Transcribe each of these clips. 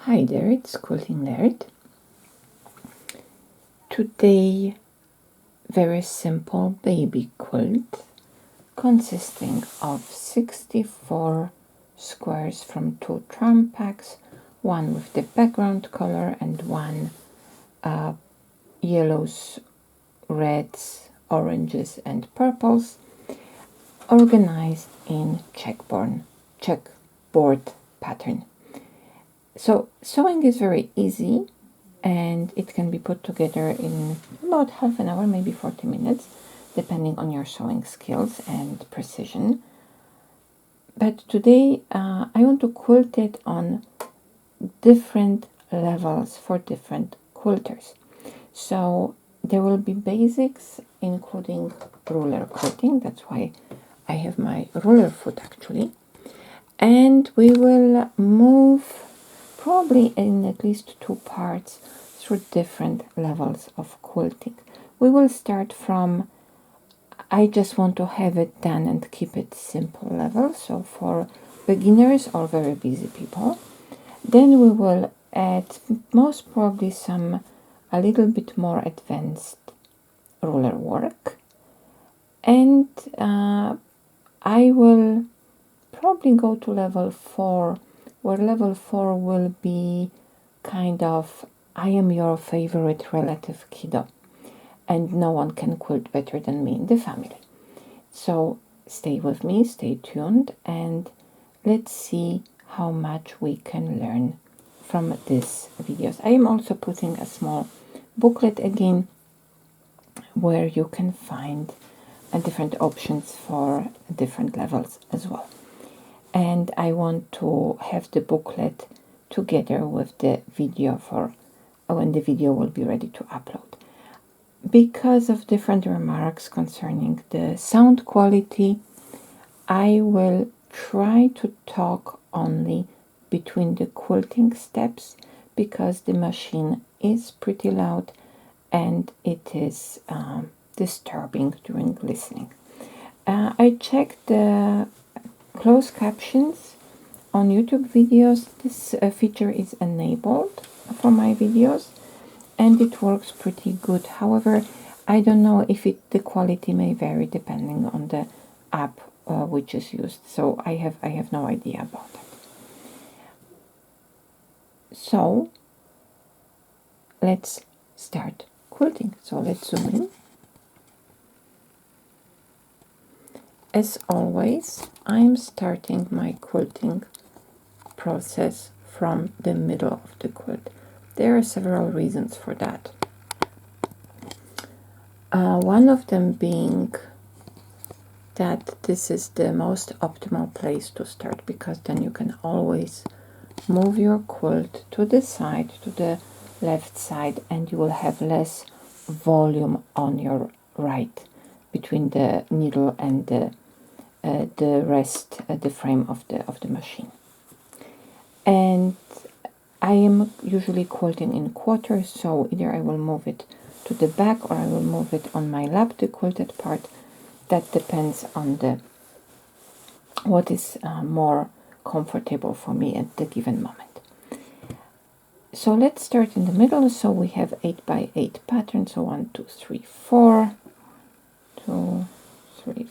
Hi there, it's Quilting Nerd. Today, very simple baby quilt consisting of 64 squares from 2 charm packs, one with the background color and one yellows, reds, oranges and purples, organized in checkerboard pattern. So sewing is very easy and it can be put together in about half an hour, maybe 40 minutes, depending on your sewing skills and precision. But today I want to quilt it on different levels for different quilters. So there will be basics, including ruler quilting. That's why I have my ruler foot actually. And we will move probably in at least 2 parts through different levels of quilting. We will start from I just want to have it done and keep it simple level, so for beginners or very busy people. Then we will add most probably a little bit more advanced ruler work, and I will probably go to level 4, where level 4 will be kind of I am your favorite relative kiddo and no one can quilt better than me in the family. So stay with me, stay tuned, and let's see how much we can learn from these videos. I am also putting a small booklet again where you can find different options for different levels as well. And I want to have the booklet together with the video for when the video will be ready to upload. Because of different remarks concerning the sound quality, I will try to talk only between the quilting steps because the machine is pretty loud and it is disturbing during listening. I checked the closed captions on YouTube videos. This feature is enabled for my videos and it works pretty good. However, I don't know if the quality may vary depending on the app which is used, so I have no idea about that. So let's start quilting. So let's zoom in. As always, I'm starting my quilting process from the middle of the quilt. There are several reasons for that. One of them being that this is the most optimal place to start, because then you can always move your quilt to the side, to the left side, and you will have less volume on your right between the needle and the rest, the frame of the machine. And I am usually quilting in quarters, so either I will move it to the back or I will move it on my lap, the quilted part. That depends on what is more comfortable for me at the given moment. So let's start in the middle. So we have 8 by 8 pattern. So 1, 2, 3, 4, 2, 3,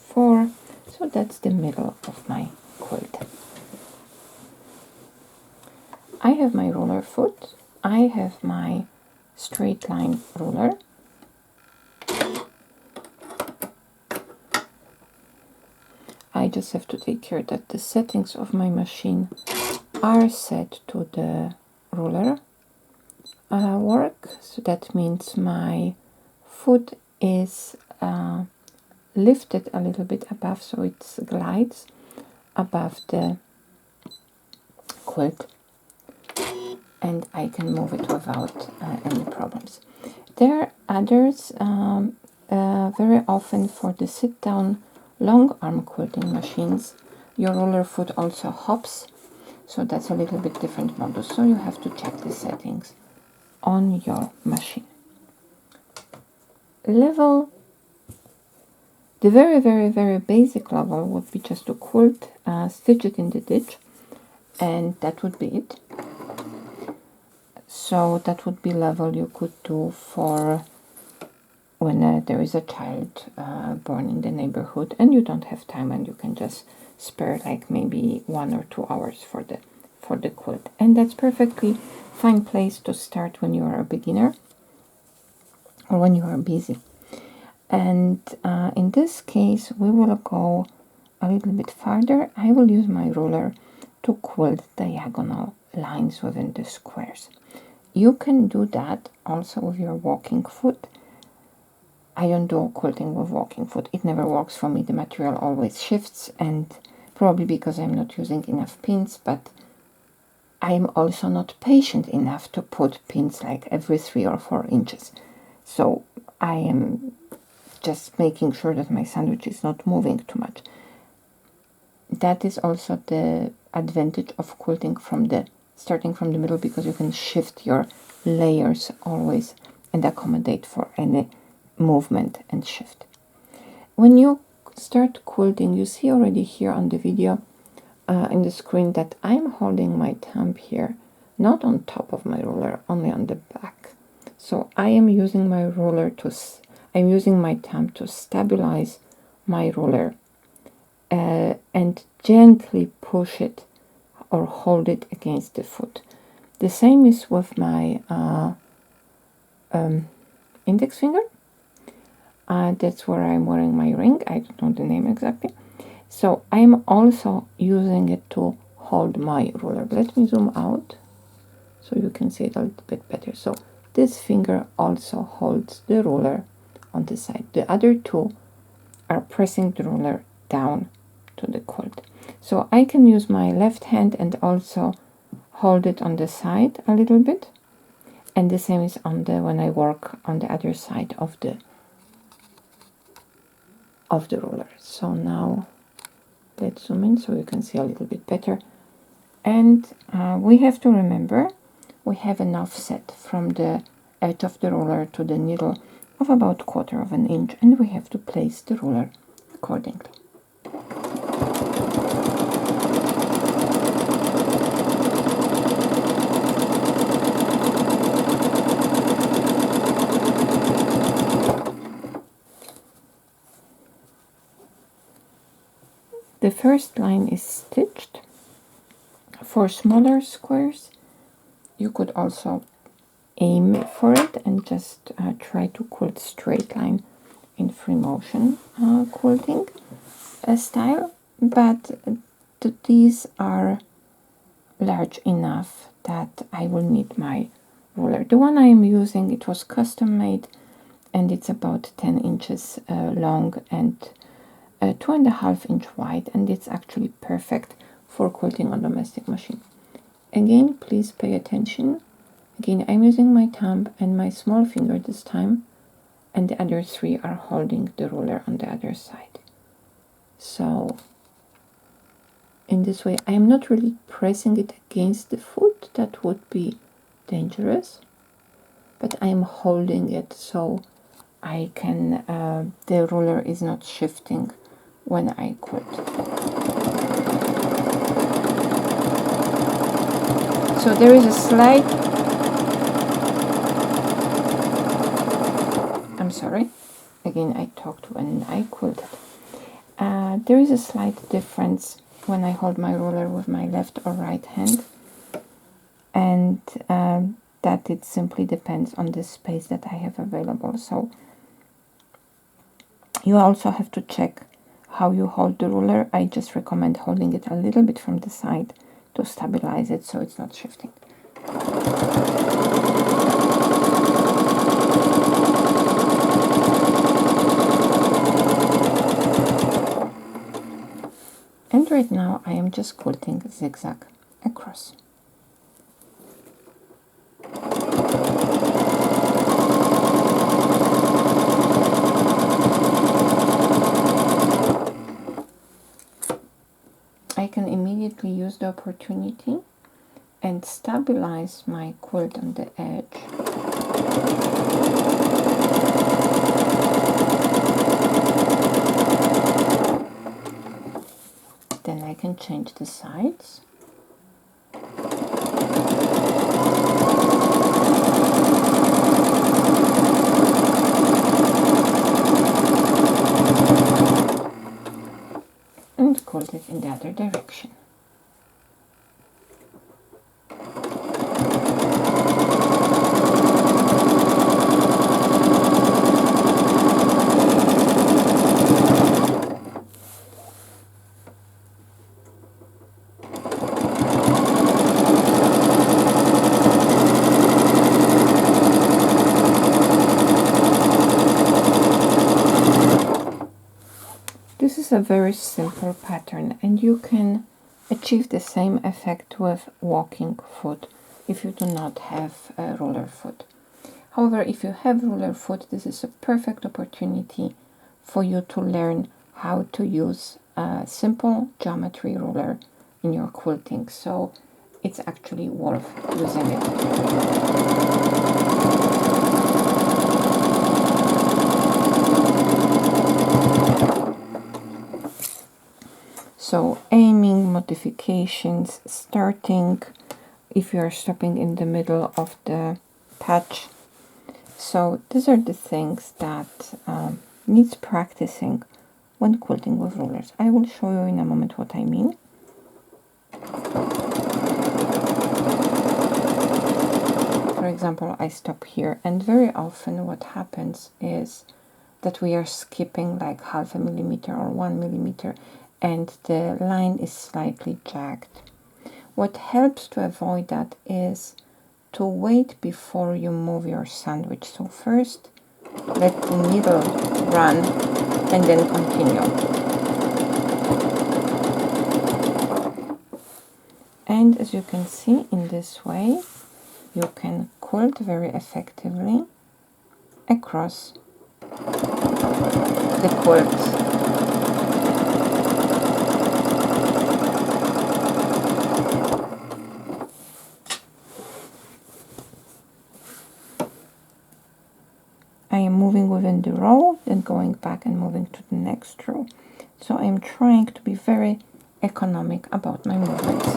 4. So that's the middle of my quilt. I have my ruler foot. I have my straight line ruler. I just have to take care that the settings of my machine are set to the ruler work. So that means my foot is lifted a little bit above, so it glides above the quilt, and I can move it without any problems. There are others, very often for the sit-down long arm quilting machines, your ruler foot also hops, so that's a little bit different model, so you have to check the settings on your machine. Level, the very basic level would be just to quilt, stitch it in the ditch, and that would be it. So that would be level you could do for when there is a child born in the neighborhood and you don't have time and you can just spare like maybe 1 or 2 hours for the quilt. And that's perfectly fine place to start when you are a beginner or when you are busy. And in this case we will go a little bit farther. I will use my ruler to quilt diagonal lines within the squares. You can do that also with your walking foot. I don't do quilting with walking foot. It never works for me. The material always shifts, and probably because I'm not using enough pins, but I'm also not patient enough to put pins like every 3 or 4 inches. So I am just making sure that my sandwich is not moving too much. That is also the advantage of quilting starting from the middle, because you can shift your layers always and accommodate for any movement and shift. When you start quilting, you see already here on the video in the screen that I'm holding my thumb here, not on top of my ruler, only on the back. So I am using my ruler I'm using my thumb to stabilize my ruler and gently push it or hold it against the foot. The same is with my index finger. That's where I'm wearing my ring. I don't know the name exactly. So I'm also using it to hold my ruler. Let me zoom out so you can see it a little bit better. So this finger also holds the ruler on the side. The other two are pressing the ruler down to the quilt. So I can use my left hand and also hold it on the side a little bit. And the same is on when I work on the other side of the ruler. So now let's zoom in so you can see a little bit better. And we have to remember we have an offset from the edge of the ruler to the needle of about 1/4 of an inch, and we have to place the ruler accordingly. The first line is stitched. For smaller squares, you could also aim for it and just try to quilt straight line in free motion quilting style, but these are large enough that I will need my ruler. The one I am using, it was custom made, and it's about 10 inches long and 2.5 inch wide, and it's actually perfect for quilting on domestic machine. Again, please pay attention. Again, I'm using my thumb and my small finger this time, and the other 3 are holding the ruler on the other side. So in this way, I am not really pressing it against the foot. That would be dangerous, but I am holding it so I can the ruler is not shifting when I quilt. So there is a slight, I'm sorry, again I talked when I quilted. There is a slight difference when I hold my ruler with my left or right hand, and that it simply depends on the space that I have available. So you also have to check how you hold the ruler. I just recommend holding it a little bit from the side to stabilize it so it's not shifting. And right now I am just quilting zigzag across. I can immediately use the opportunity and stabilize my quilt on the edge. Then I can change the sides. the other direction. This is a very simple pattern, and you can achieve the same effect with walking foot if you do not have a ruler foot. However, if you have ruler foot, this is a perfect opportunity for you to learn how to use a simple geometry ruler in your quilting. So it's actually worth using it. So aiming, modifications, starting, if you are stopping in the middle of the patch. So these are the things that needs practicing when quilting with rulers. I will show you in a moment what I mean. For example, I stop here, and very often what happens is that we are skipping like 0.5 millimeter or 1 millimeter, and the line is slightly jagged. What helps to avoid that is to wait before you move your sandwich. So first let the needle run and then continue. And as you can see, in this way you can quilt very effectively across the quilt. I am moving within the row, then going back and moving to the next row. So I'm trying to be very economic about my movements.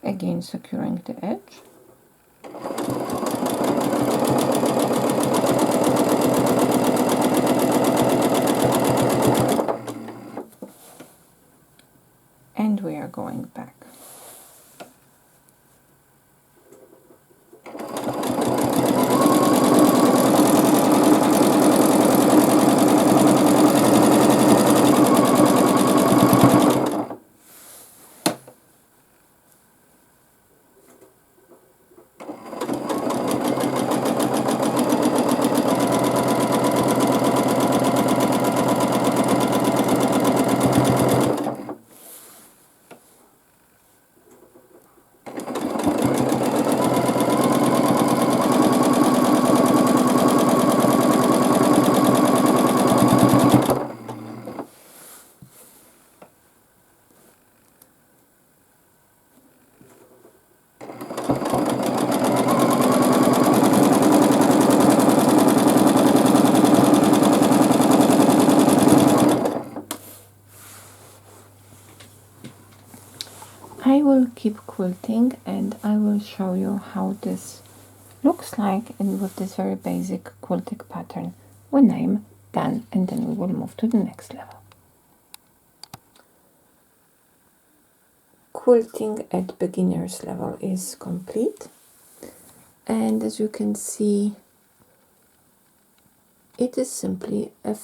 Again, securing the edge. And we are going back. I will keep quilting and I will show you how this looks like and with this very basic quilting pattern when I'm done, and then we will move to the next level. Quilting at beginner's level is complete, and as you can see, it is simply a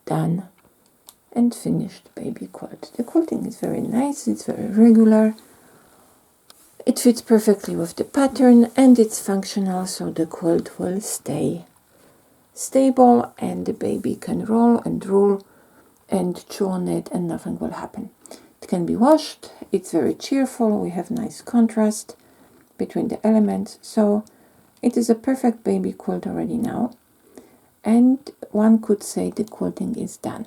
done and finished baby quilt. The quilting is very nice, it's very regular, it fits perfectly with the pattern, and it's functional, so the quilt will stay stable and the baby can roll and roll and chew on it and nothing will happen. It can be washed, it's very cheerful, we have nice contrast between the elements, so it is a perfect baby quilt already now, and one could say the quilting is done,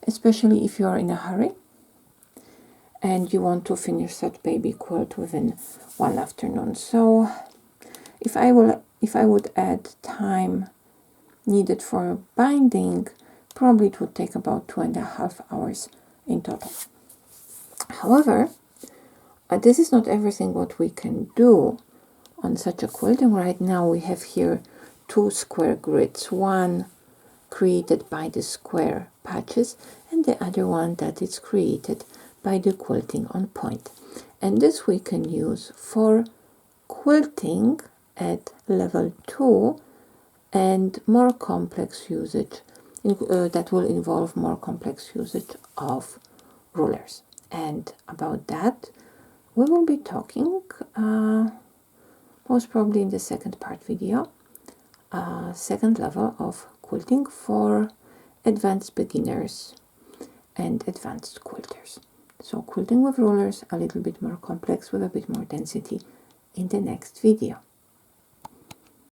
especially if you are in a hurry and you want to finish that baby quilt within one afternoon. So if I would add time needed for binding, probably it would take about 2.5 hours in total. However, this is not everything what we can do on such a quilting. Right now we have here 2 square grids, one created by the square patches and the other one that is created by the quilting on point. And this we can use for quilting at level 2 and more complex usage that will involve more complex usage of rulers. And about that we will be talking most probably in the second part video, second level of quilting for advanced beginners and advanced quilters. So quilting with rulers, a little bit more complex with a bit more density, in the next video.